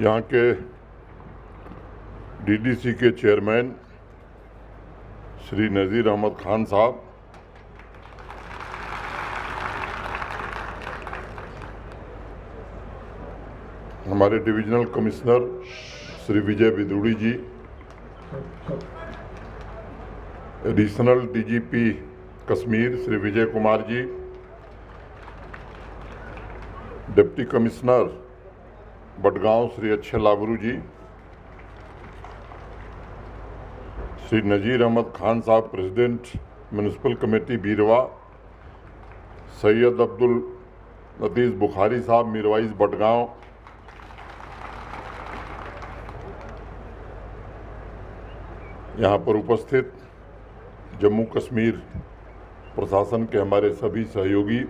यहाँ के डीडीसी के चेयरमैन श्री नज़ीर अहमद खान साहब, हमारे डिविजनल कमिश्नर श्री विजय विदुड़ी जी, additional DGP Kashmir Shri Vijay Kumar ji, deputy commissioner Badgaon Shri अच्छे लावरू जी, श्री नज़ीर अहमद खान साहब प्रेसिडेंट म्यूनिसिपल कमेटी बीरवा, सैयद अब्दुल लतीफ़ बुखारी साहब मीरवाइज बडगांव, यहाँ पर उपस्थित जम्मू कश्मीर प्रशासन के हमारे सभी सहयोगी,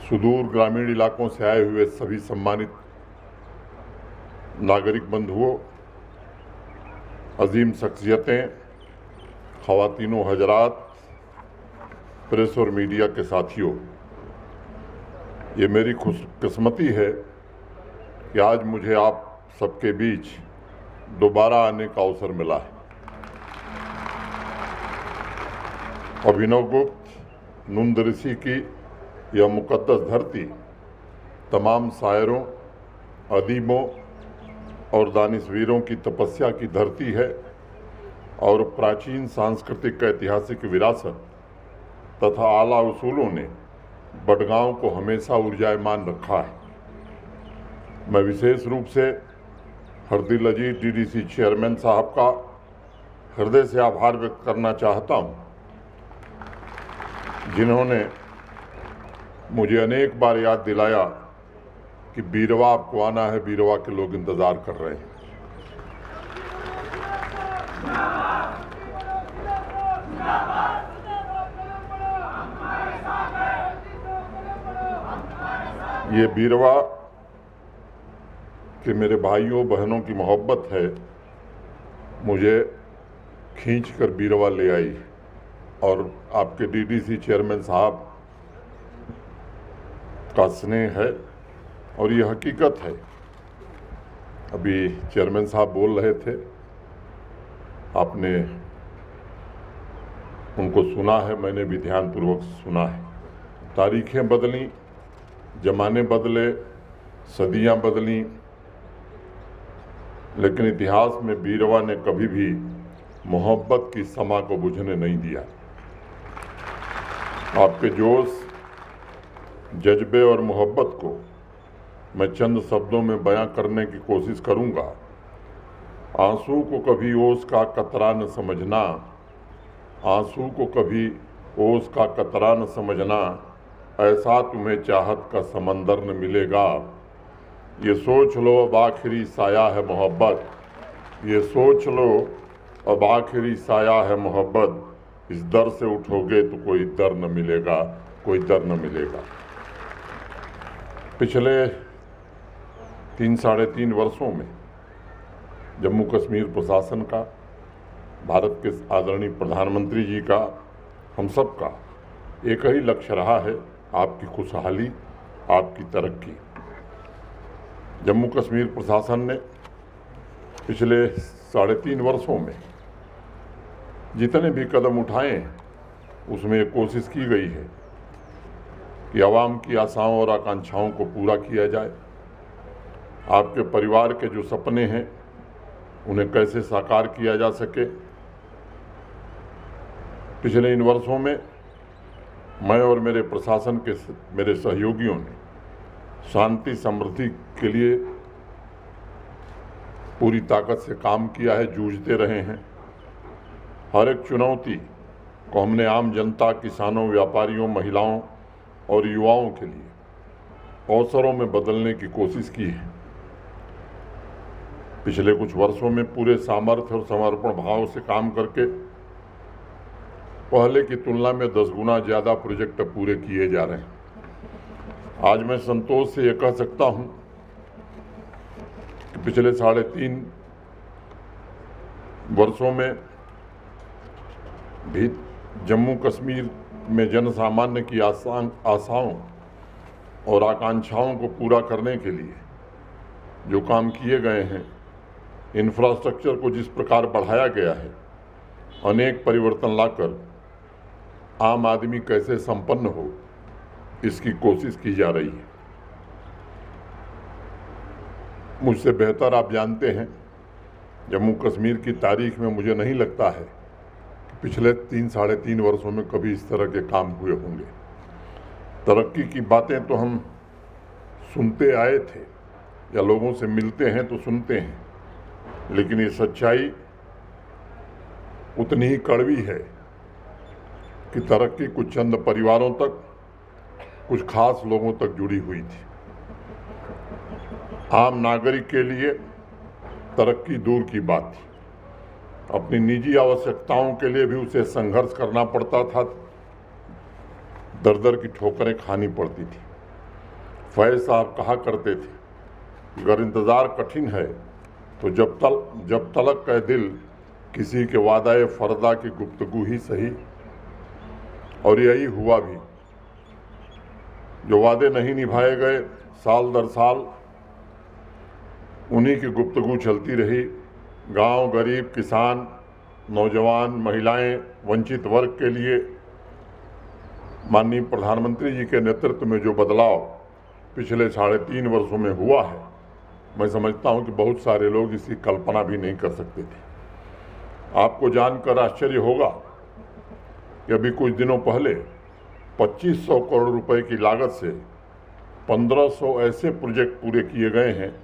सुदूर ग्रामीण इलाकों से आए हुए सभी सम्मानित नागरिक बंधुओं, अजीम शख्सियतें, ख़वातीनो हजरात, प्रेस और मीडिया के साथियों, ये मेरी खुशकिस्मती है कि आज मुझे आप सबके बीच दोबारा आने का अवसर मिला है। अभिनव गुप्त नूंद ऋषि की यह मुकद्दस धरती तमाम शायरों, अदीबों और दानिशवीरों की तपस्या की धरती है और प्राचीन सांस्कृतिक ऐतिहासिक विरासत तथा आला उसूलों ने बडगांव को हमेशा ऊर्जायमान रखा है। मैं विशेष रूप से हरदिल अजीज डीडीसी चेयरमैन साहब का हृदय से आभार व्यक्त करना चाहता हूं, जिन्होंने मुझे अनेक बार याद दिलाया कि बीरवा आपको आना है, बीरवा के लोग इंतज़ार कर रहे हैं। ये बीरवा कि मेरे भाइयों बहनों की मोहब्बत है, मुझे खींचकर बीरवा ले आई और आपके डीडीसी चेयरमैन साहब का स्नेह है और ये हकीकत है। अभी चेयरमैन साहब बोल रहे थे, आपने उनको सुना है, मैंने भी ध्यानपूर्वक सुना है। तारीखें बदली, जमाने बदले, सदियां बदली, लेकिन इतिहास में बीरवा ने कभी भी मोहब्बत की समा को बुझने नहीं दिया। आपके जोश, जज्बे और मोहब्बत को मैं चंद शब्दों में बयां करने की कोशिश करूंगा। आंसू को कभी ओस का कतरा न समझना, आंसू को कभी ओस का कतरा न समझना, ऐसा तुम्हें चाहत का समंदर न मिलेगा। ये सोच लो अब आखिरी साया है मोहब्बत, ये सोच लो अब आखिरी साया है मोहब्बत, इस दर से उठोगे तो कोई दर न मिलेगा, कोई दर न मिलेगा। पिछले 3-3.5 वर्षों में जम्मू कश्मीर प्रशासन का, भारत के आदरणीय प्रधानमंत्री जी का, हम सब का एक ही लक्ष्य रहा है, आपकी खुशहाली, आपकी तरक्की। जम्मू कश्मीर प्रशासन ने पिछले 3.5 वर्षों में जितने भी कदम उठाए हैं, उसमें एक कोशिश की गई है कि आवाम की आशाओं और आकांक्षाओं को पूरा किया जाए। आपके परिवार के जो सपने हैं, उन्हें कैसे साकार किया जा सके। पिछले इन वर्षों में मैं और मेरे प्रशासन के मेरे सहयोगियों ने शांति समृद्धि के लिए पूरी ताकत से काम किया है, जूझते रहे हैं। हर एक चुनौती को हमने आम जनता, किसानों, व्यापारियों, महिलाओं और युवाओं के लिए अवसरों में बदलने की कोशिश की है। पिछले कुछ वर्षों में पूरे सामर्थ्य और समर्पण भाव से काम करके पहले की तुलना में 10 गुना ज़्यादा प्रोजेक्ट पूरे किए जा रहे हैं। आज मैं संतोष से ये कह सकता हूं कि पिछले 3.5 वर्षों में भी जम्मू कश्मीर में जन सामान्य की आशाओं और आकांक्षाओं को पूरा करने के लिए जो काम किए गए हैं, इंफ्रास्ट्रक्चर को जिस प्रकार बढ़ाया गया है, अनेक परिवर्तन लाकर आम आदमी कैसे संपन्न हो, इसकी कोशिश की जा रही है। मुझसे बेहतर आप जानते हैं, जम्मू कश्मीर की तारीख में मुझे नहीं लगता है कि पिछले 3-3.5 वर्षों में कभी इस तरह के काम हुए होंगे। तरक्की की बातें तो हम सुनते आए थे या लोगों से मिलते हैं तो सुनते हैं, लेकिन ये सच्चाई उतनी ही कड़वी है कि तरक्की कुछ चंद परिवारों तक, कुछ खास लोगों तक जुड़ी हुई थी। आम नागरिक के लिए तरक्की दूर की बात थी। अपनी निजी आवश्यकताओं के लिए भी उसे संघर्ष करना पड़ता था, दर दर की ठोकरें खानी पड़ती थी। फैज साहब कहा करते थे, अगर इंतज़ार कठिन है तो जब तलक का दिल किसी के वादाए फरदा की गुफ्तगू ही सही। और यही हुआ भी। जो वादे नहीं निभाए गए, साल दर साल उन्हीं की गुफ्तगू चलती रही। गांव, गरीब, किसान, नौजवान, महिलाएं, वंचित वर्ग के लिए माननीय प्रधानमंत्री जी के नेतृत्व में जो बदलाव पिछले 3.5 वर्षों में हुआ है, मैं समझता हूं कि बहुत सारे लोग इसकी कल्पना भी नहीं कर सकते थे। आपको जानकर आश्चर्य होगा कि अभी कुछ दिनों पहले 2500 करोड़ रुपए की लागत से 1500 ऐसे प्रोजेक्ट पूरे किए गए हैं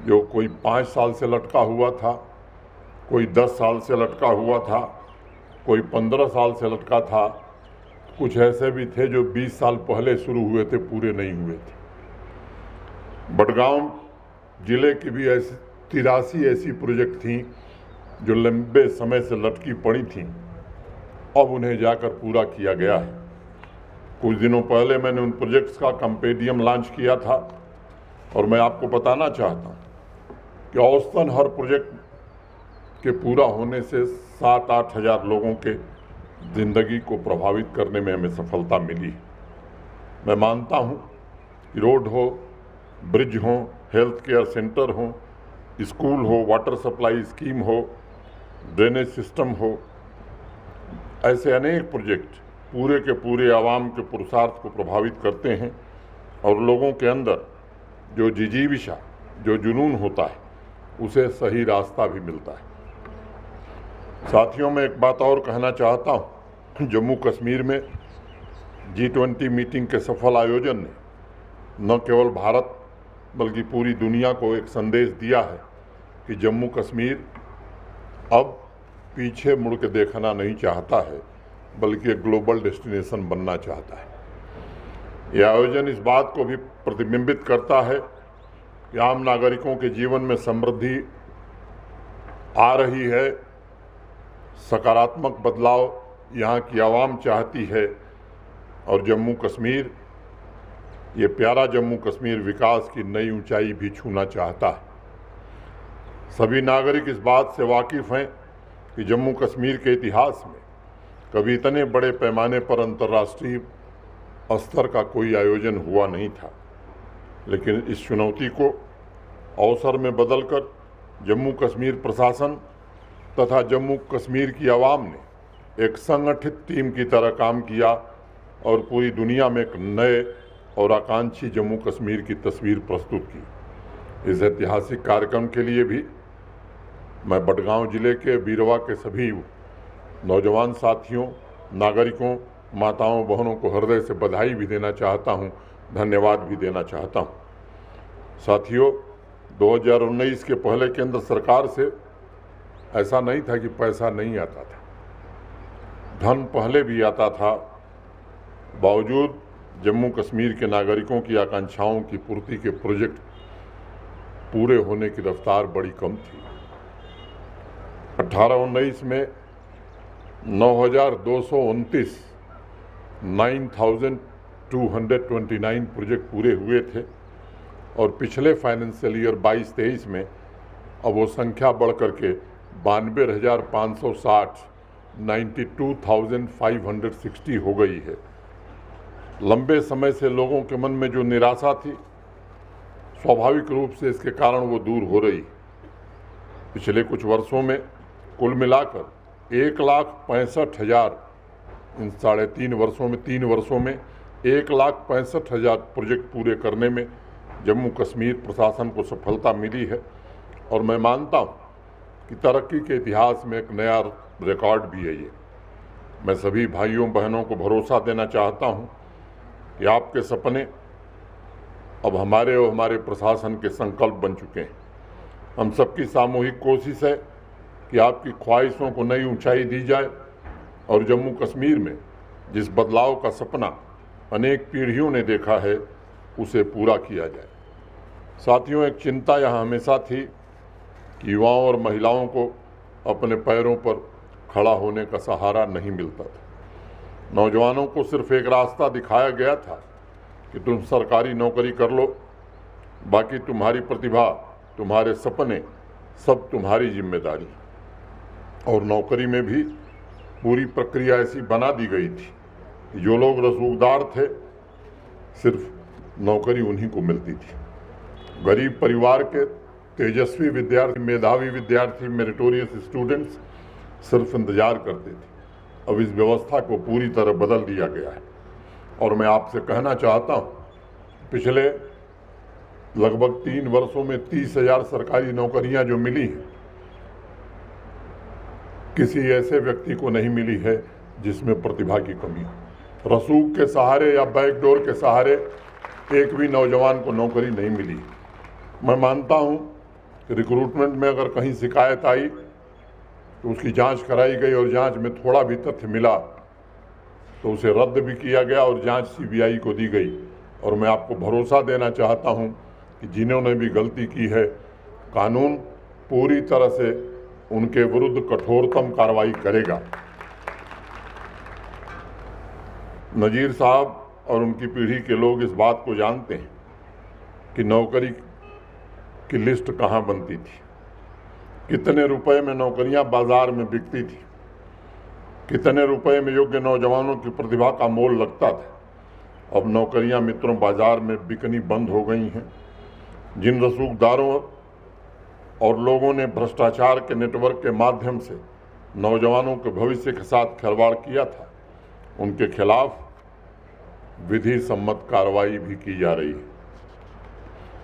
जो कोई 5 साल से लटका हुआ था, कोई 10 साल से लटका हुआ था, कोई 15 साल से लटका था, कुछ ऐसे भी थे जो 20 साल पहले शुरू हुए थे, पूरे नहीं हुए थे। बडगांव जिले की भी 83 ऐसी प्रोजेक्ट थी जो लंबे समय से लटकी पड़ी थीं, अब उन्हें जाकर पूरा किया गया है। कुछ दिनों पहले मैंने उन प्रोजेक्ट्स का कंपेडियम लॉन्च किया था और मैं आपको बताना चाहता हूँ कि औसतन हर प्रोजेक्ट के पूरा होने से 7-8 हज़ार लोगों के ज़िंदगी को प्रभावित करने में हमें सफलता मिली है। मैं मानता हूँ कि रोड हो, ब्रिज हो, हेल्थ केयर सेंटर हो, स्कूल हो, वाटर सप्लाई स्कीम हो, ड्रेनेज सिस्टम हो, ऐसे अनेक प्रोजेक्ट पूरे के पूरे आवाम के पुरुषार्थ को प्रभावित करते हैं और लोगों के अंदर जो जिजीविशा, जो जुनून होता है, उसे सही रास्ता भी मिलता है। साथियों, मैं एक बात और कहना चाहता हूँ। जम्मू कश्मीर में G20 मीटिंग के सफल आयोजन ने न केवल भारत बल्कि पूरी दुनिया को एक संदेश दिया है कि जम्मू कश्मीर अब पीछे मुड़ के देखना नहीं चाहता है, बल्कि एक ग्लोबल डेस्टिनेशन बनना चाहता है। यह आयोजन इस बात को भी प्रतिबिंबित करता है कि आम नागरिकों के जीवन में समृद्धि आ रही है, सकारात्मक बदलाव यहाँ की आवाम चाहती है और जम्मू कश्मीर, ये प्यारा जम्मू कश्मीर विकास की नई ऊंचाई भी छूना चाहता है। सभी नागरिक इस बात से वाकिफ़ हैं कि जम्मू कश्मीर के इतिहास में कभी इतने बड़े पैमाने पर अंतर्राष्ट्रीय स्तर का कोई आयोजन हुआ नहीं था, लेकिन इस चुनौती को अवसर में बदलकर जम्मू कश्मीर प्रशासन तथा जम्मू कश्मीर की आवाम ने एक संगठित टीम की तरह काम किया और पूरी दुनिया में एक नए और आकांक्षी जम्मू कश्मीर की तस्वीर प्रस्तुत की। इस ऐतिहासिक कार्यक्रम के लिए भी मैं बडगांव जिले के बीरवा के सभी नौजवान साथियों, नागरिकों, माताओं, बहनों को हृदय से बधाई भी देना चाहता हूं, धन्यवाद भी देना चाहता हूं। साथियों, 2019 के पहले केंद्र सरकार से ऐसा नहीं था कि पैसा नहीं आता था, धन पहले भी आता था। बावजूद जम्मू कश्मीर के नागरिकों की आकांक्षाओं की पूर्ति के प्रोजेक्ट पूरे होने की रफ्तार बड़ी कम थी। 18-19 में 9,229 9,229 प्रोजेक्ट पूरे हुए थे और पिछले फाइनेंशियल ईयर 22-23 में अब वो संख्या बढ़ करके 92,560 92,560 हो गई है। लंबे समय से लोगों के मन में जो निराशा थी, स्वाभाविक रूप से इसके कारण वो दूर हो रही। पिछले कुछ वर्षों में कुल मिलाकर 1,65,000 इन 3 वर्षों में 1,65,000 प्रोजेक्ट पूरे करने में जम्मू कश्मीर प्रशासन को सफलता मिली है। और मैं मानता हूँ कि तरक्की के इतिहास में एक नया रिकॉर्ड भी है ये। मैं सभी भाइयों बहनों को भरोसा देना चाहता हूँ कि आपके सपने अब हमारे और हमारे प्रशासन के संकल्प बन चुके हैं। हम सबकी सामूहिक कोशिश है कि आपकी ख्वाहिशों को नई ऊंचाई दी जाए और जम्मू कश्मीर में जिस बदलाव का सपना अनेक पीढ़ियों ने देखा है उसे पूरा किया जाए। साथियों, एक चिंता यहाँ हमेशा थी कि युवाओं और महिलाओं को अपने पैरों पर खड़ा होने का सहारा नहीं मिलता था। नौजवानों को सिर्फ एक रास्ता दिखाया गया था कि तुम सरकारी नौकरी कर लो, बाकी तुम्हारी प्रतिभा, तुम्हारे सपने सब तुम्हारी जिम्मेदारी। और नौकरी में भी पूरी प्रक्रिया ऐसी बना दी गई थी कि जो लोग रसूखदार थे सिर्फ नौकरी उन्हीं को मिलती थी। गरीब परिवार के तेजस्वी विद्यार्थी, मेधावी विद्यार्थी, मेरिटोरियस स्टूडेंट्स सिर्फ इंतजार करते थे। अब इस व्यवस्था को पूरी तरह बदल दिया गया है। और मैं आपसे कहना चाहता हूँ, पिछले लगभग 3 वर्षों में 30,000 सरकारी नौकरियां जो मिली हैं, किसी ऐसे व्यक्ति को नहीं मिली है जिसमें प्रतिभा की कमी हो। रसूख के सहारे या बैकडोर के सहारे एक भी नौजवान को नौकरी नहीं मिली। मैं मानता हूं कि रिक्रूटमेंट में अगर कहीं शिकायत आई तो उसकी जांच कराई गई और जांच में थोड़ा भी तथ्य मिला तो उसे रद्द भी किया गया और जांच CBI को दी गई। और मैं आपको भरोसा देना चाहता हूं कि जिन्होंने भी गलती की है, कानून पूरी तरह से उनके विरुद्ध कठोरतम कार्रवाई करेगा। नजीर साहब और उनकी पीढ़ी के लोग इस बात को जानते हैं कि नौकरी की लिस्ट कहाँ बनती थी, कितने रुपए में नौकरियां बाजार में बिकती थी, कितने रुपए में योग्य नौजवानों की प्रतिभा का मोल लगता था। अब नौकरियां मित्रों बाजार में बिकनी बंद हो गई हैं। जिन रसूखदारों और लोगों ने भ्रष्टाचार के नेटवर्क के माध्यम से नौजवानों के भविष्य के साथ खिलवाड़ किया था, उनके खिलाफ विधि सम्मत कार्रवाई भी की जा रही है।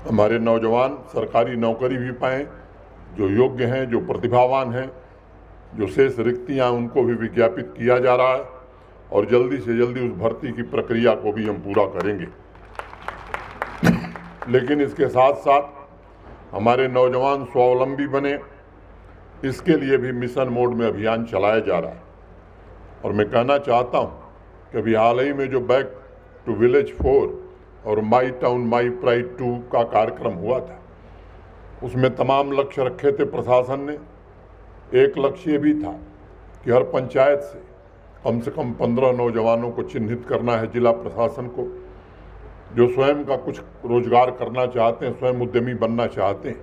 हमारे नौजवान सरकारी नौकरी भी पाएं, जो योग्य हैं, जो प्रतिभावान हैं। जो शेष रिक्तियां उनको भी विज्ञापित किया जा रहा है और जल्दी से जल्दी उस भर्ती की प्रक्रिया को भी हम पूरा करेंगे। लेकिन इसके साथ साथ हमारे नौजवान स्वावलंबी बने, इसके लिए भी मिशन मोड में अभियान चलाया जा रहा है। और मैं कहना चाहता हूं कि अभी हाल ही में जो बैक टू विलेज 4 और माई टाउन माई प्राइड 2 का कार्यक्रम हुआ था, उसमें तमाम लक्ष्य रखे थे प्रशासन ने। एक लक्ष्य भी था कि हर पंचायत से कम 15 नौजवानों को चिन्हित करना है जिला प्रशासन को, जो स्वयं का कुछ रोजगार करना चाहते हैं, स्वयं उद्यमी बनना चाहते हैं।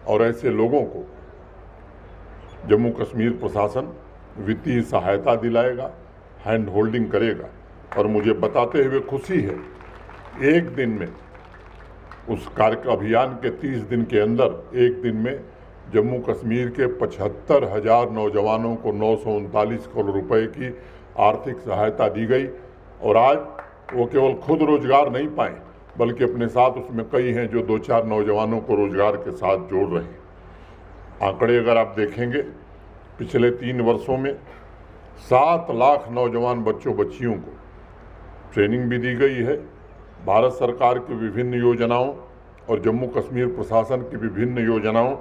और ऐसे लोगों को जम्मू कश्मीर प्रशासन वित्तीय सहायता दिलाएगा, हैंड होल्डिंग करेगा। और मुझे बताते हुए खुशी है, एक दिन में उस अभियान के 30 दिन के अंदर एक दिन में जम्मू कश्मीर के 75,000 नौजवानों को 939 करोड़ रुपए की आर्थिक सहायता दी गई। और आज वो केवल खुद रोजगार नहीं पाए, बल्कि अपने साथ उसमें कई हैं जो 2-4 नौजवानों को रोजगार के साथ जोड़ रहे हैं। आंकड़े अगर आप देखेंगे, पिछले 3 वर्षों में 7 लाख नौजवान बच्चों बच्चियों को ट्रेनिंग भी दी गई है। भारत सरकार की विभिन्न योजनाओं और जम्मू कश्मीर प्रशासन की विभिन्न योजनाओं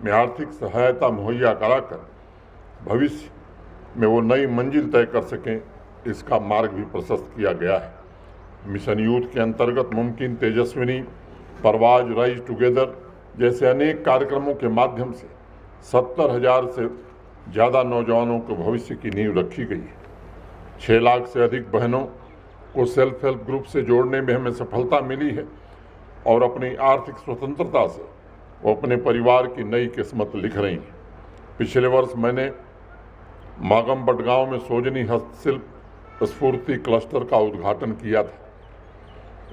में आर्थिक सहायता मुहैया कराकर भविष्य में वो नई मंजिल तय कर सकें, इसका मार्ग भी प्रशस्त किया गया है। मिशन यूथ के अंतर्गत मुमकिन, तेजस्विनी, परवाज, राइज टुगेदर जैसे अनेक कार्यक्रमों के माध्यम से 70,000 से ज़्यादा नौजवानों के भविष्य की नींव रखी गई है। 6 लाख से अधिक बहनों को सेल्फ हेल्प ग्रुप से जोड़ने में हमें सफलता मिली है और अपनी आर्थिक स्वतंत्रता से वो अपने परिवार की नई किस्मत लिख रही हैं। पिछले वर्ष मैंने मागम बडगांव में सोजनी हस्तशिल्प स्फूर्ति क्लस्टर का उद्घाटन किया था।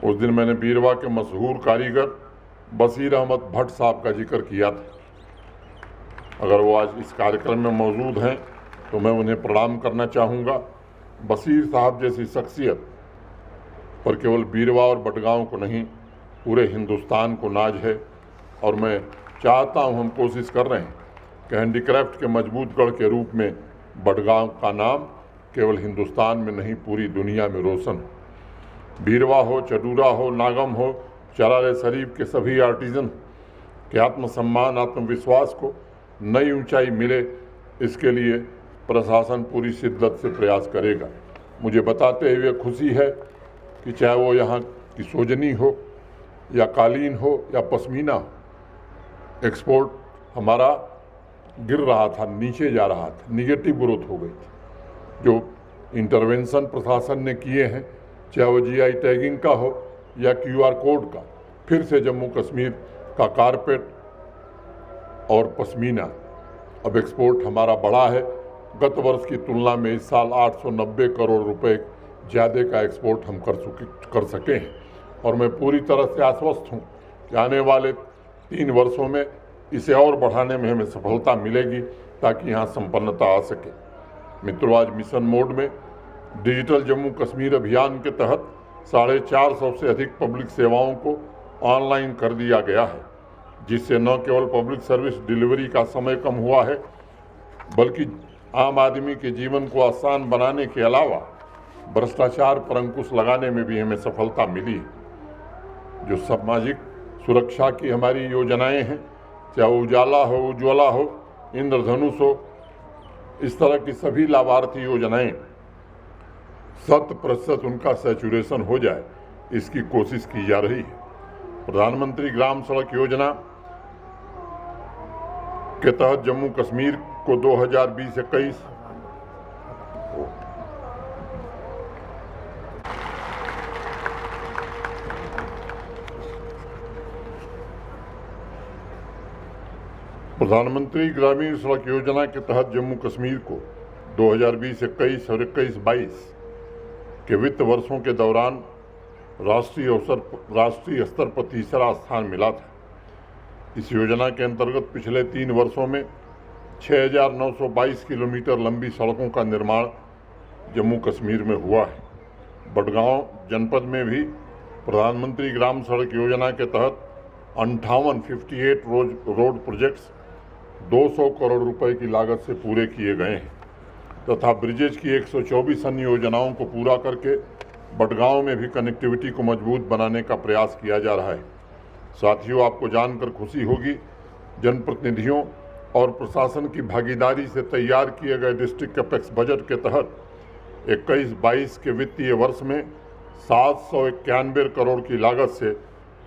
उस दिन मैंने बीरवा के मशहूर कारीगर बशीर अहमद भट्ट साहब का जिक्र किया था। अगर वो आज इस कार्यक्रम में मौजूद हैं तो मैं उन्हें प्रणाम करना चाहूँगा। बशीर साहब जैसी शख्सियत पर केवल बीरवा और बडगांव को नहीं, पूरे हिंदुस्तान को नाज है। और मैं चाहता हूँ, हम कोशिश कर रहे हैं कि हैंडीक्राफ्ट के मजबूत गढ़ के रूप में बडगांव का नाम केवल हिंदुस्तान में नहीं, पूरी दुनिया में रोशन हो। बीरवा हो, चडूरा हो, नागम हो, चरार शरीफ के सभी आर्टिजन के आत्मसम्मान, आत्मविश्वास को नई ऊंचाई मिले, इसके लिए प्रशासन पूरी शिद्दत से प्रयास करेगा। मुझे बताते हुए खुशी है कि चाहे वो यहाँ की सोजनी हो या कालीन हो या पश्मीना हो, एक्सपोर्ट हमारा गिर रहा था, नीचे जा रहा था, निगेटिव ग्रोथ हो गई थी। जो इंटरवेंशन प्रशासन ने किए हैं, चाहे वो जीआई टैगिंग का हो या क्यूआर कोड का, फिर से जम्मू कश्मीर का कारपेट और पश्मीना अब एक्सपोर्ट हमारा बढ़ा है। गत वर्ष की तुलना में इस साल 890 करोड़ रुपए ज़्यादा का एक्सपोर्ट हम कर सके हैं। और मैं पूरी तरह से आश्वस्त हूँ कि आने वाले 3 वर्षों में इसे और बढ़ाने में हमें सफलता मिलेगी ताकि यहाँ संपन्नता आ सके। मित्रों, आज मिशन मोड में डिजिटल जम्मू कश्मीर अभियान के तहत 450 से अधिक पब्लिक सेवाओं को ऑनलाइन कर दिया गया है, जिससे न केवल पब्लिक सर्विस डिलीवरी का समय कम हुआ है, बल्कि आम आदमी के जीवन को आसान बनाने के अलावा भ्रष्टाचार पर अंकुश लगाने में भी हमें सफलता मिली है। जो सामाजिक सुरक्षा की हमारी योजनाएं हैं, चाहे उजाला हो, उज्ज्वला हो, इंद्रधनुष हो, इस तरह की सभी लाभार्थी योजनाएं 100% उनका सैचुरेशन हो जाए, इसकी कोशिश की जा रही है। प्रधानमंत्री ग्राम सड़क योजना के तहत जम्मू कश्मीर को 2020-21 प्रधानमंत्री ग्रामीण सड़क योजना के तहत जम्मू कश्मीर को 2020-21 और 21-22 के वित्त वर्षों के दौरान राष्ट्रीय स्तर पर तीसरा स्थान मिला था। इस योजना के अंतर्गत पिछले 3 वर्षों में 6,922 किलोमीटर लंबी सड़कों का निर्माण जम्मू कश्मीर में हुआ है। बडगांव जनपद में भी प्रधानमंत्री ग्राम सड़क योजना के तहत 58 रोड प्रोजेक्ट्स 200 करोड़ रुपए की लागत से पूरे किए गए हैं तथा ब्रिजेज की 124 अन्य योजनाओं को पूरा करके बडगांव में भी कनेक्टिविटी को मजबूत बनाने का प्रयास किया जा रहा है। साथियों, आपको जानकर खुशी होगी, जनप्रतिनिधियों और प्रशासन की भागीदारी से तैयार किए गए डिस्ट्रिक्ट कैपेक्स बजट के तहत 21-22 के वित्तीय वर्ष में 791 करोड़ की लागत से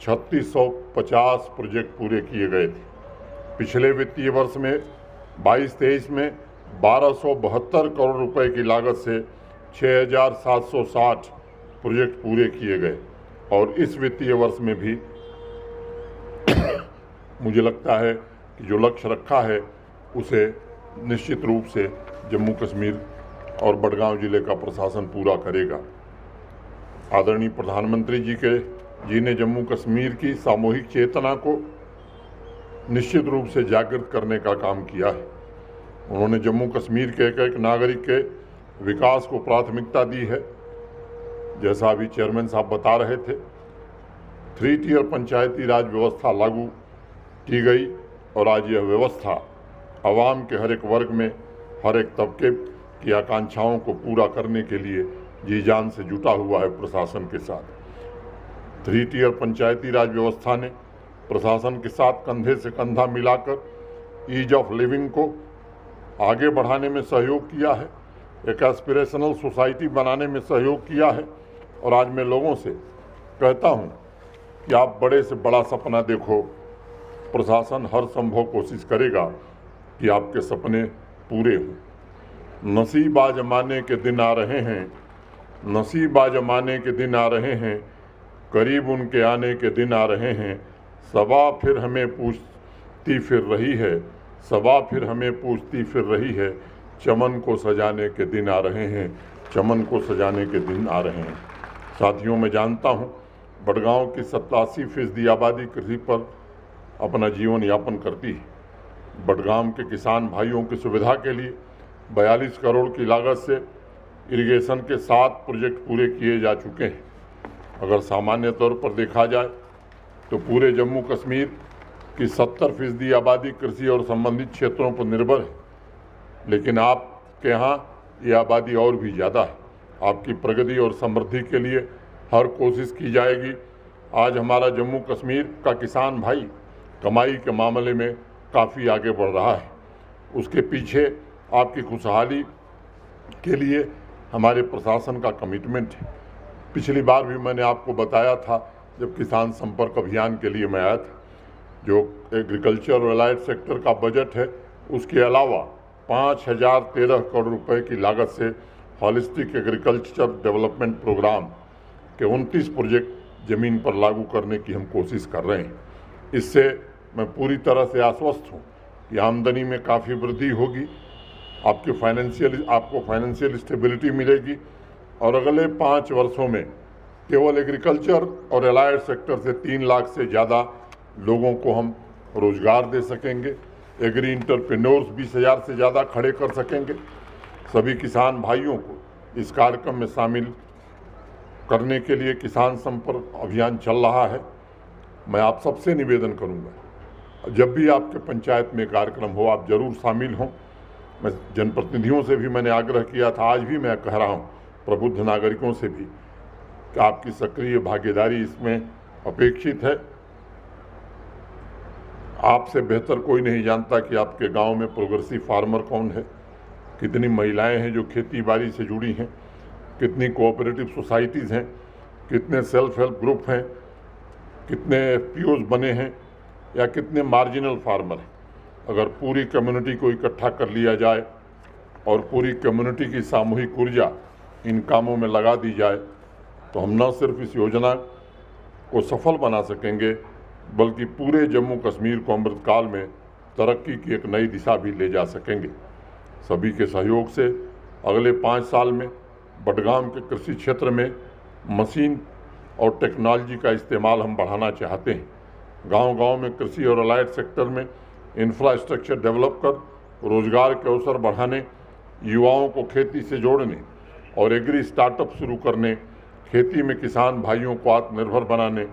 3650 प्रोजेक्ट पूरे किए गए थे। पिछले वित्तीय वर्ष में 22-23 में 1272 करोड़ रुपए की लागत से 6760 प्रोजेक्ट पूरे किए गए और इस वित्तीय वर्ष में भी मुझे लगता है कि जो लक्ष्य रखा है उसे निश्चित रूप से जम्मू कश्मीर और बडगांव जिले का प्रशासन पूरा करेगा। आदरणीय प्रधानमंत्री जी ने जम्मू कश्मीर की सामूहिक चेतना को निश्चित रूप से जागृत करने का काम किया है। उन्होंने जम्मू कश्मीर के एक नागरिक के विकास को प्राथमिकता दी है। जैसा अभी चेयरमैन साहब बता रहे थे, 3 टियर पंचायती राज व्यवस्था लागू की गई और आज यह व्यवस्था आवाम के हर एक वर्ग में, हर एक तबके की आकांक्षाओं को पूरा करने के लिए जी जान से जुटा हुआ है प्रशासन के साथ। 3 टियर पंचायती राज व्यवस्था ने प्रशासन के साथ कंधे से कंधा मिलाकर ईज ऑफ लिविंग को आगे बढ़ाने में सहयोग किया है, एक एस्पिरेशनल सोसाइटी बनाने में सहयोग किया है। और आज मैं लोगों से कहता हूं कि आप बड़े से बड़ा सपना देखो, प्रशासन हर संभव कोशिश करेगा कि आपके सपने पूरे हों। नसीब आजमाने के दिन आ रहे हैं, नसीब आजमाने के दिन आ रहे हैं, करीब उनके आने के दिन आ रहे हैं। सबा फिर हमें पूछती फिर रही है, सबा फिर हमें पूछती फिर रही है, चमन को सजाने के दिन आ रहे हैं, चमन को सजाने के दिन आ रहे हैं। साथियों, मैं जानता हूं बडगांव की 87% आबादी कृषि पर अपना जीवन यापन करती है। बडगाम के किसान भाइयों की सुविधा के लिए 42 करोड़ की लागत से इरिगेशन के 7 प्रोजेक्ट पूरे किए जा चुके हैं। अगर सामान्य तौर पर देखा जाए तो पूरे जम्मू कश्मीर की 70% आबादी कृषि और संबंधित क्षेत्रों पर निर्भर है, लेकिन आपके यहाँ ये आबादी और भी ज़्यादा है। आपकी प्रगति और समृद्धि के लिए हर कोशिश की जाएगी। आज हमारा जम्मू कश्मीर का किसान भाई कमाई के मामले में काफ़ी आगे बढ़ रहा है। उसके पीछे आपकी खुशहाली के लिए हमारे प्रशासन का कमिटमेंट है। पिछली बार भी मैंने आपको बताया था जब किसान संपर्क अभियान के लिए मैं आया था, जो एग्रीकल्चर और एलाइड सेक्टर का बजट है उसके अलावा 5013 करोड़ रुपए की लागत से हॉलिस्टिक एग्रीकल्चर डेवलपमेंट प्रोग्राम के 29 प्रोजेक्ट ज़मीन पर लागू करने की हम कोशिश कर रहे हैं। इससे मैं पूरी तरह से आश्वस्त हूँ कि आमदनी में काफ़ी वृद्धि होगी, आपको फाइनेंशियल स्टेबिलिटी मिलेगी और अगले 5 वर्षों में केवल एग्रीकल्चर और एलाइड सेक्टर से 3 लाख से ज़्यादा लोगों को हम रोज़गार दे सकेंगे। एग्री इंटरप्रेन्योर्स 20,000 से ज़्यादा खड़े कर सकेंगे। सभी किसान भाइयों को इस कार्यक्रम में शामिल करने के लिए किसान संपर्क अभियान चल रहा है। मैं आप सबसे निवेदन करूंगा, जब भी आपके पंचायत में कार्यक्रम हो आप जरूर शामिल हों। मैं जनप्रतिनिधियों से भी मैंने आग्रह किया था, आज भी मैं कह रहा हूं, प्रबुद्ध नागरिकों से भी, कि आपकी सक्रिय भागीदारी इसमें अपेक्षित है। आपसे बेहतर कोई नहीं जानता कि आपके गांव में प्रोग्रेसिव फार्मर कौन है, कितनी महिलाएं हैं जो खेती बाड़ी से जुड़ी हैं, कितनी कोऑपरेटिव सोसाइटीज़ हैं, कितने सेल्फ हेल्प ग्रुप हैं, कितने एफपीओज बने हैं या कितने मार्जिनल फार्मर हैं। अगर पूरी कम्युनिटी को इकट्ठा कर लिया जाए और पूरी कम्युनिटी की सामूहिक ऊर्जा इन कामों में लगा दी जाए तो हम न सिर्फ इस योजना को सफल बना सकेंगे बल्कि पूरे जम्मू कश्मीर को अमृतकाल में तरक्की की एक नई दिशा भी ले जा सकेंगे। सभी के सहयोग से अगले 5 साल में बडगाम के कृषि क्षेत्र में मशीन और टेक्नोलॉजी का इस्तेमाल हम बढ़ाना चाहते हैं। गांव-गांव में कृषि और अलाइड सेक्टर में इंफ्रास्ट्रक्चर डेवलप कर रोजगार के अवसर बढ़ाने, युवाओं को खेती से जोड़ने और एग्री स्टार्टअप शुरू करने, खेती में किसान भाइयों को आत्मनिर्भर बनाने,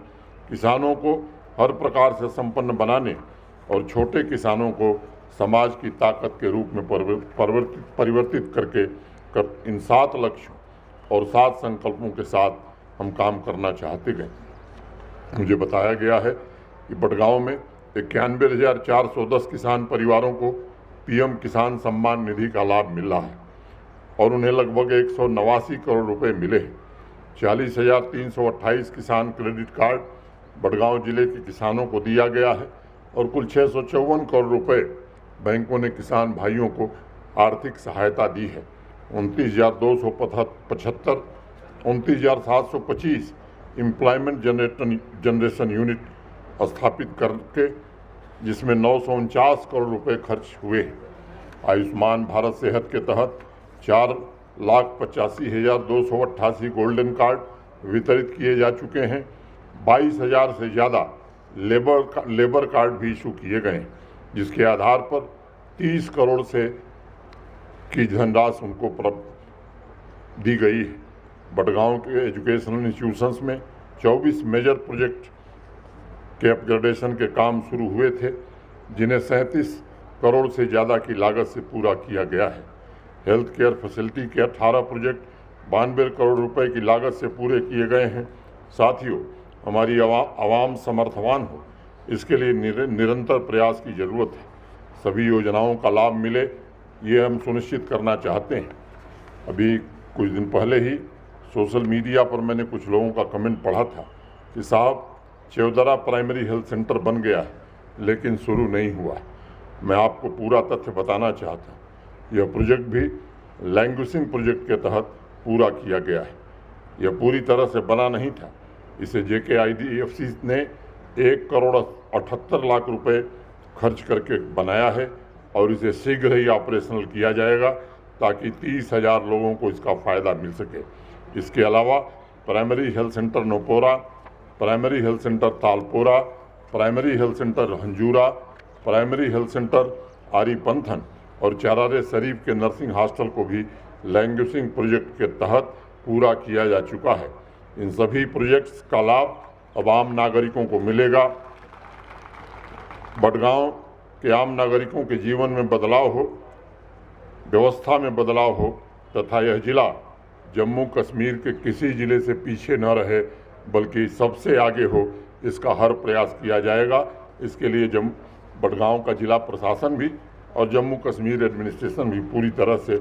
किसानों को हर प्रकार से संपन्न बनाने और छोटे किसानों को समाज की ताकत के रूप में परिवर्तित करके इन 7 लक्ष्यों और 7 संकल्पों के साथ हम काम करना चाहते गए। मुझे बताया गया है कि बडगांव में 91,410 किसान परिवारों को पीएम किसान सम्मान निधि का लाभ मिला है और उन्हें लगभग 189 करोड़ रुपए मिले हैं। 40,328 किसान क्रेडिट कार्ड बडगांव जिले के किसानों को दिया गया है और कुल 654 करोड़ रुपए बैंकों ने किसान भाइयों को आर्थिक सहायता दी है। 29,275 29,725 एम्प्लॉयमेंट जनरेशन यूनिट स्थापित करके जिसमें 949 करोड़ रुपए खर्च हुए हैं। आयुष्मान भारत सेहत के तहत 4,85,288 गोल्डन कार्ड वितरित किए जा चुके हैं। 22,000 से ज़्यादा लेबर कार्ड भी इशू किए गए हैं, जिसके आधार पर 30 करोड़ से की धनराशि उनको दी गई है। बडगांव के एजुकेशनल इंस्टीट्यूशंस में 24 मेजर प्रोजेक्ट के अपग्रेडेशन के काम शुरू हुए थे, जिन्हें 37 करोड़ से ज़्यादा की लागत से पूरा किया गया है। हेल्थ केयर फैसिलिटी के 18 प्रोजेक्ट 92 करोड़ रुपए की लागत से पूरे किए गए हैं। साथियों, हमारी आवाम समर्थवान हो, इसके लिए निरंतर प्रयास की ज़रूरत है। सभी योजनाओं का लाभ मिले, ये हम सुनिश्चित करना चाहते हैं। अभी कुछ दिन पहले ही सोशल मीडिया पर मैंने कुछ लोगों का कमेंट पढ़ा था कि साहब चौदरा प्राइमरी हेल्थ सेंटर बन गया है लेकिन शुरू नहीं हुआ। मैं आपको पूरा तथ्य बताना चाहता हूँ, यह प्रोजेक्ट भी लैंग्वेजिंग प्रोजेक्ट के तहत पूरा किया गया है। यह पूरी तरह से बना नहीं था। इसे JKIDFC ने 1,78 लाख रुपए खर्च करके बनाया है और इसे शीघ्र ही ऑपरेशनल किया जाएगा ताकि 30,000 लोगों को इसका फ़ायदा मिल सके। इसके अलावा primary health centre Nopora, primary health centre Talpora, primary health centre Hanjura, primary health centre Aripanthan और चरारे शरीफ के नर्सिंग हॉस्टल को भी लैंग्वेजिंग प्रोजेक्ट के तहत पूरा किया जा चुका है। इन सभी प्रोजेक्ट्स का लाभ अब आम नागरिकों को मिलेगा। बडगांव के आम नागरिकों के जीवन में बदलाव हो, व्यवस्था में बदलाव हो तथा यह जिला जम्मू कश्मीर के किसी जिले से पीछे न रहे बल्कि सबसे आगे हो, इसका हर प्रयास किया जाएगा। इसके लिए बडगांव का जिला प्रशासन भी और जम्मू कश्मीर एडमिनिस्ट्रेशन भी पूरी तरह से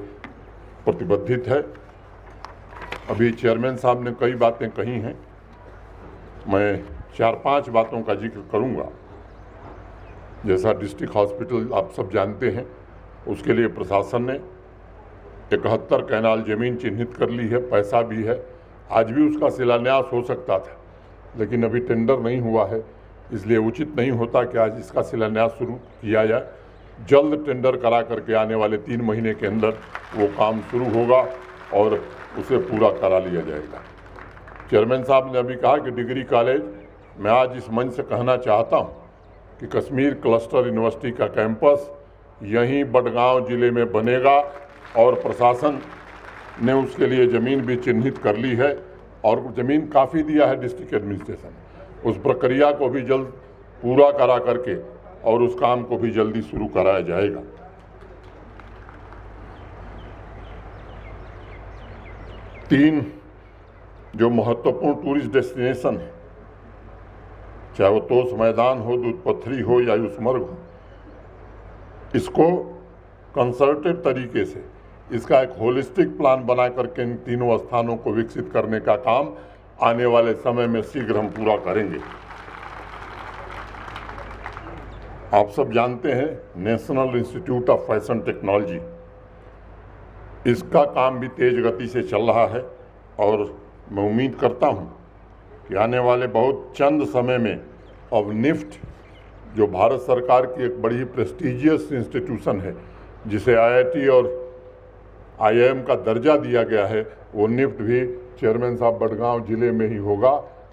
प्रतिबद्धित है। अभी चेयरमैन साहब ने कई बातें कही हैं, मैं 4-5 बातों का जिक्र करूंगा। जैसा डिस्ट्रिक्ट हॉस्पिटल आप सब जानते हैं, उसके लिए प्रशासन ने 71 कैनाल ज़मीन चिन्हित कर ली है, पैसा भी है। आज भी उसका शिलान्यास हो सकता था, लेकिन अभी टेंडर नहीं हुआ है, इसलिए उचित नहीं होता कि आज इसका शिलान्यास शुरू किया जाए। जल्द टेंडर करा करके आने वाले 3 महीने के अंदर वो काम शुरू होगा और उसे पूरा करा लिया जाएगा। चेयरमैन साहब ने अभी कहा कि डिग्री कॉलेज, मैं आज इस मंच से कहना चाहता हूँ कि कश्मीर क्लस्टर यूनिवर्सिटी का कैंपस यहीं बडगांव ज़िले में बनेगा और प्रशासन ने उसके लिए ज़मीन भी चिन्हित कर ली है और ज़मीन काफ़ी दिया है डिस्ट्रिक्ट एडमिनिस्ट्रेशन। उस प्रक्रिया को भी जल्द पूरा करा करके और उस काम को भी जल्दी शुरू कराया जाएगा। 3 जो महत्वपूर्ण टूरिस्ट डेस्टिनेशन है, चाहे वो तोश मैदान हो, दूध पथरी हो या यूसमर्ग हो, इसको कंसर्टेड तरीके से इसका एक होलिस्टिक प्लान बना करके इन तीनों स्थानों को विकसित करने का काम आने वाले समय में शीघ्र हम पूरा करेंगे। आप सब जानते हैं national institute of fashion technology, इसका काम भी तेज गति से चल रहा है और मैं उम्मीद करता हूं कि आने वाले बहुत चंद समय में अब निफ्ट, जो भारत सरकार की एक बड़ी प्रेस्टिजियस इंस्टीट्यूशन है जिसे आईआईटी और आईआईएम का दर्जा दिया गया है, वो निफ्ट भी चेयरमैन साहब बडगांव ज़िले में ही होगा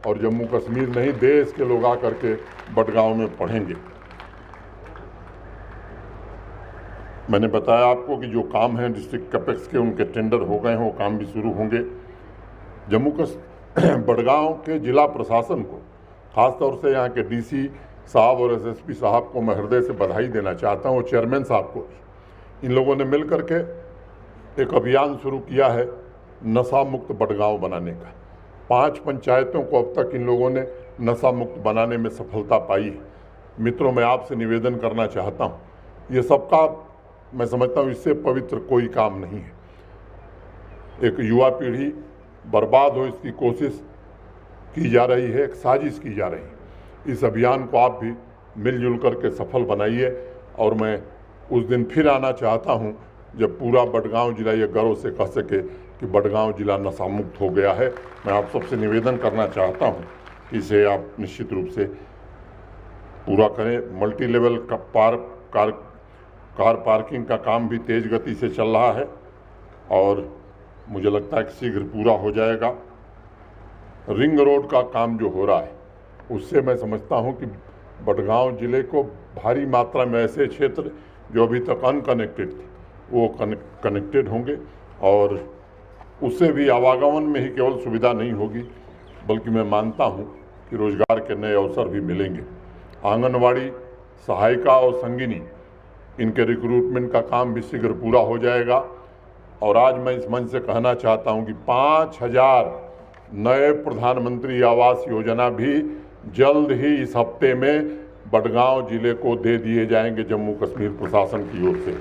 और जम्मू कश्मीर नहीं, देश के लोग आकर के बडगांव में पढ़ेंगे। मैंने बताया आपको कि जो काम है डिस्ट्रिक्ट कैपेक्स के, उनके टेंडर हो गए हैं, वो काम भी शुरू होंगे। बडगांव के जिला प्रशासन को, ख़ासतौर से यहाँ के डीसी साहब और एसएसपी साहब को मैं हृदय से बधाई देना चाहता हूँ, चेयरमैन साहब को। इन लोगों ने मिल करके एक अभियान शुरू किया है नशा मुक्त बडगांव बनाने का। 5 पंचायतों को अब तक इन लोगों ने नशा मुक्त बनाने में सफलता पाई है। मित्रों, मैं आपसे निवेदन करना चाहता हूँ, ये सबका मैं समझता हूँ इससे पवित्र कोई काम नहीं है। एक युवा पीढ़ी बर्बाद हो, इसकी कोशिश की जा रही है, एक साजिश की जा रही है। इस अभियान को आप भी मिलजुल करके सफल बनाइए और मैं उस दिन फिर आना चाहता हूं जब पूरा बडगांव जिला ये गर्व से कह सके कि बडगांव जिला नशा मुक्त हो गया है। मैं आप सबसे निवेदन करना चाहता हूं कि इसे आप निश्चित रूप से पूरा करें। मल्टी लेवल का कार पार्किंग का काम भी तेज़ गति से चल रहा है और मुझे लगता है कि शीघ्र पूरा हो जाएगा। रिंग रोड का काम जो हो रहा है, उससे मैं समझता हूं कि बडगांव ज़िले को भारी मात्रा में ऐसे क्षेत्र जो अभी तक अनकनेक्टेड थे, वो कनेक्टेड होंगे और उससे भी आवागमन में ही केवल सुविधा नहीं होगी, बल्कि मैं मानता हूं कि रोजगार के नए अवसर भी मिलेंगे। आंगनवाड़ी सहायिका और संगिनी, इनके रिक्रूटमेंट का काम भी शीघ्र पूरा हो जाएगा। और आज मैं इस मंच से कहना चाहता हूं कि 5000 नए प्रधानमंत्री आवास योजना भी जल्द ही इस हफ्ते में बडगांव जिले को दे दिए जाएंगे जम्मू कश्मीर प्रशासन की ओर से।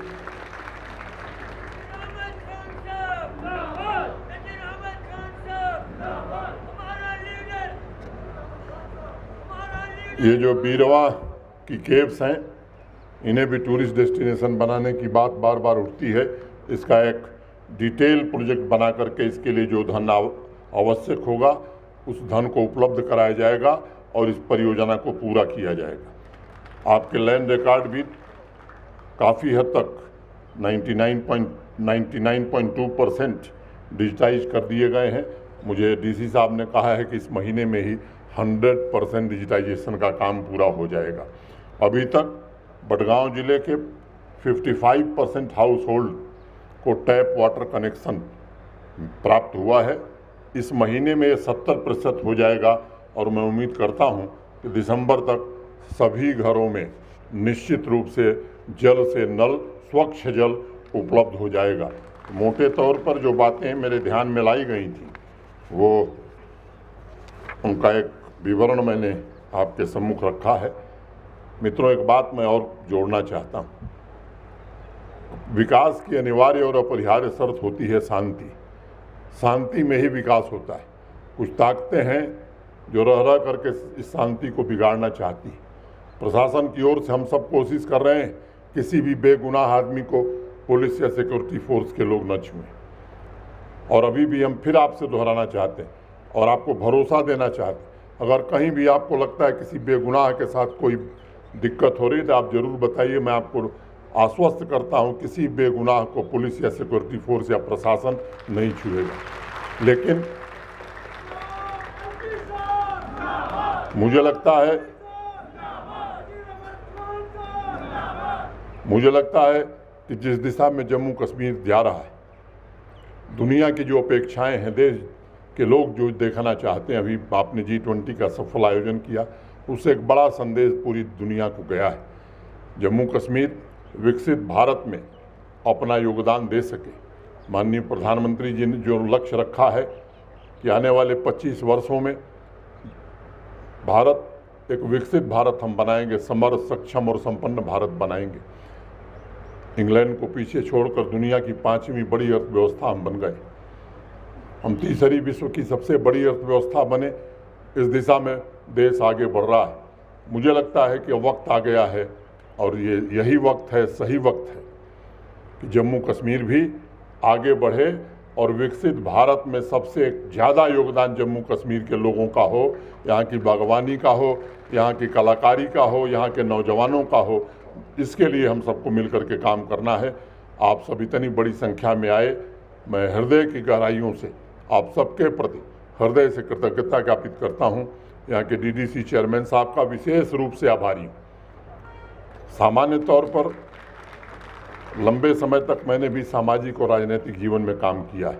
ये जो बीरवा की केव्स हैं, इन्हें भी टूरिस्ट डेस्टिनेशन बनाने की बात बार बार उठती है। इसका एक डिटेल प्रोजेक्ट बना करके इसके लिए जो धन आवश्यक होगा उस धन को उपलब्ध कराया जाएगा और इस परियोजना को पूरा किया जाएगा। आपके लैंड रिकॉर्ड भी काफ़ी हद तक 99.2% डिजिटाइज कर दिए गए हैं। मुझे डीसी साहब ने कहा है कि इस महीने में ही 100% डिजिटाइजेशन का काम पूरा हो जाएगा। अभी तक बडगांव जिले के 55% हाउस होल्ड को टैप वाटर कनेक्शन प्राप्त हुआ है। इस महीने में 70% हो जाएगा और मैं उम्मीद करता हूं कि दिसंबर तक सभी घरों में निश्चित रूप से जल से नल स्वच्छ जल उपलब्ध हो जाएगा। मोटे तौर पर जो बातें मेरे ध्यान में लाई गई थी वो उनका एक विवरण मैंने आपके सम्मुख रखा है। मित्रों, एक बात मैं और जोड़ना चाहता हूँ। विकास की अनिवार्य और अपरिहार्य शर्त होती है शांति। शांति में ही विकास होता है। कुछ ताकतें हैं जो रह रह करके इस शांति को बिगाड़ना चाहती है। प्रशासन की ओर से हम सब कोशिश कर रहे हैं किसी भी बेगुनाह आदमी को पुलिस या सिक्योरिटी फोर्स के लोग न छुएं। और अभी भी हम फिर आपसे दोहराना चाहते हैं और आपको भरोसा देना चाहते हैं, अगर कहीं भी आपको लगता है किसी बेगुनाह के साथ कोई दिक्कत हो रही है तो आप ज़रूर बताइए। मैं आपको आश्वस्त करता हूं किसी बेगुनाह को पुलिस या सिक्योरिटी फोर्स या प्रशासन नहीं छुएगा। लेकिन मुझे लगता है कि जिस दिशा में जम्मू कश्मीर जा रहा है, दुनिया की जो अपेक्षाएं हैं, देश के लोग जो देखना चाहते हैं, अभी आपने G20 का सफल आयोजन किया, उससे एक बड़ा संदेश पूरी दुनिया को गया है। जम्मू कश्मीर विकसित भारत में अपना योगदान दे सके। माननीय प्रधानमंत्री जी ने जो लक्ष्य रखा है कि आने वाले 25 वर्षों में भारत एक विकसित भारत हम बनाएंगे, समर्थ, सक्षम और संपन्न भारत बनाएंगे। इंग्लैंड को पीछे छोड़कर दुनिया की 5वीं बड़ी अर्थव्यवस्था हम बन गए। हम तीसरी विश्व की सबसे बड़ी अर्थव्यवस्था बने। इस दिशा में देश आगे बढ़ रहा है। मुझे लगता है कि वक्त आ गया है और यही वक्त है, सही वक्त है कि जम्मू कश्मीर भी आगे बढ़े और विकसित भारत में सबसे ज़्यादा योगदान जम्मू कश्मीर के लोगों का हो, यहाँ की बागवानी का हो, यहाँ की कलाकारी का हो, यहाँ के नौजवानों का हो। इसके लिए हम सबको मिलकर के काम करना है। आप सब इतनी बड़ी संख्या में आए, मैं हृदय की गहराइयों से आप सबके प्रति हृदय से कृतज्ञता ज्ञापित करता हूँ। यहाँ के DDC चेयरमैन साहब का विशेष रूप से आभारी हूँ। सामान्य तौर पर लंबे समय तक मैंने भी सामाजिक और राजनीतिक जीवन में काम किया है।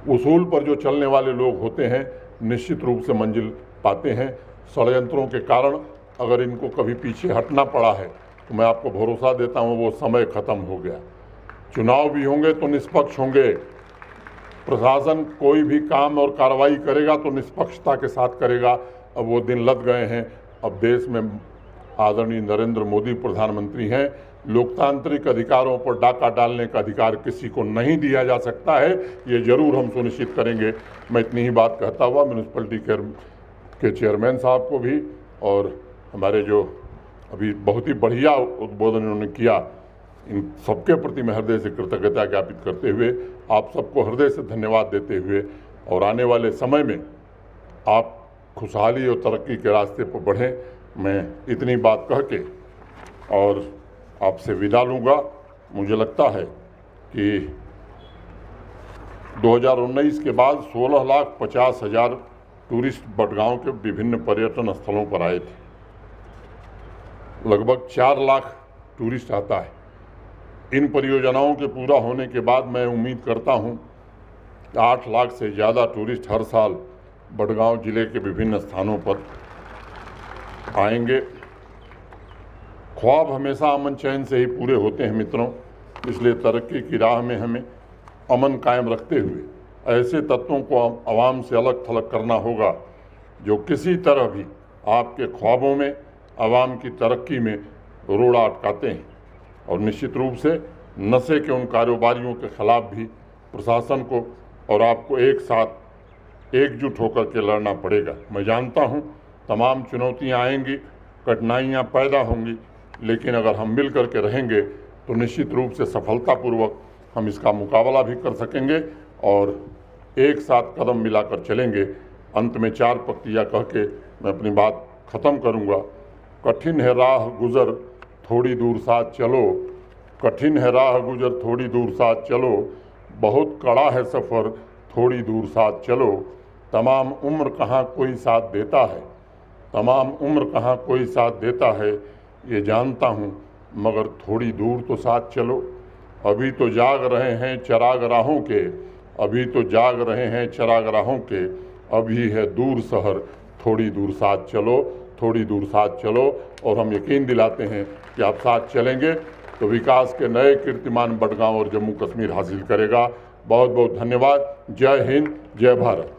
उसूल पर जो चलने वाले लोग होते हैं निश्चित रूप से मंजिल पाते हैं। षड्यंत्रों के कारण अगर इनको कभी पीछे हटना पड़ा है तो मैं आपको भरोसा देता हूँ वो समय खत्म हो गया। चुनाव भी होंगे तो निष्पक्ष होंगे। प्रशासन कोई भी काम और कार्रवाई करेगा तो निष्पक्षता के साथ करेगा। अब वो दिन लद गए हैं। अब देश में आदरणीय नरेंद्र मोदी प्रधानमंत्री हैं। लोकतांत्रिक अधिकारों पर डाका डालने का अधिकार किसी को नहीं दिया जा सकता है, ये जरूर हम सुनिश्चित करेंगे। मैं इतनी ही बात कहता हुआ म्यूनिसिपलिटी के चेयरमैन साहब को भी और हमारे जो अभी बहुत ही बढ़िया उद्बोधन उन्होंने किया, इन सबके प्रति मैं हृदय से कृतज्ञता ज्ञापित करते हुए आप सबको हृदय से धन्यवाद देते हुए और आने वाले समय में आप खुशहाली और तरक्की के रास्ते पर बढ़ें, मैं इतनी बात कह के और आपसे विदा लूँगा। मुझे लगता है कि 2019 के बाद 16,50,000 टूरिस्ट बडगांव के विभिन्न पर्यटन स्थलों पर आए थे। लगभग 4 लाख टूरिस्ट आता है। इन परियोजनाओं के पूरा होने के बाद मैं उम्मीद करता हूं कि 8 लाख से ज़्यादा टूरिस्ट हर साल बडगांव जिले के विभिन्न स्थानों पर आएंगे। ख्वाब हमेशा अमन चैन से ही पूरे होते हैं मित्रों, इसलिए तरक्की की राह में हमें अमन कायम रखते हुए ऐसे तत्वों को आवाम से अलग थलग करना होगा जो किसी तरह भी आपके ख्वाबों में, आवाम की तरक्की में रोड़ा अटकाते हैं। और निश्चित रूप से नशे के उन कारोबारियों के खिलाफ भी प्रशासन को और आपको एक साथ एकजुट होकर के लड़ना पड़ेगा। मैं जानता हूं तमाम चुनौतियां आएंगी, कठिनाइयां पैदा होंगी, लेकिन अगर हम मिल कर के रहेंगे तो निश्चित रूप से सफलतापूर्वक हम इसका मुकाबला भी कर सकेंगे और एक साथ कदम मिलाकर चलेंगे। अंत में 4 पंक्तियां कह के मैं अपनी बात ख़त्म करूंगा। कठिन है राह गुज़र थोड़ी दूर साथ चलो, कठिन है राह गुज़र थोड़ी दूर साथ चलो, बहुत कड़ा है सफ़र थोड़ी दूर साथ चलो, तमाम उम्र कहाँ कोई साथ देता है, तमाम उम्र कहाँ कोई साथ देता है, ये जानता हूँ, मगर थोड़ी दूर तो साथ चलो। अभी तो जाग रहे हैं चिराग राहों के, अभी तो जाग रहे हैं चिराग राहों के, अभी है दूर शहर, थोड़ी दूर साथ चलो, थोड़ी दूर साथ चलो। और हम यकीन दिलाते हैं कि आप साथ चलेंगे तो विकास के नए कीर्तिमान बडगांव और जम्मू कश्मीर हासिल करेगा। बहुत बहुत धन्यवाद। जय हिंद, जय भारत।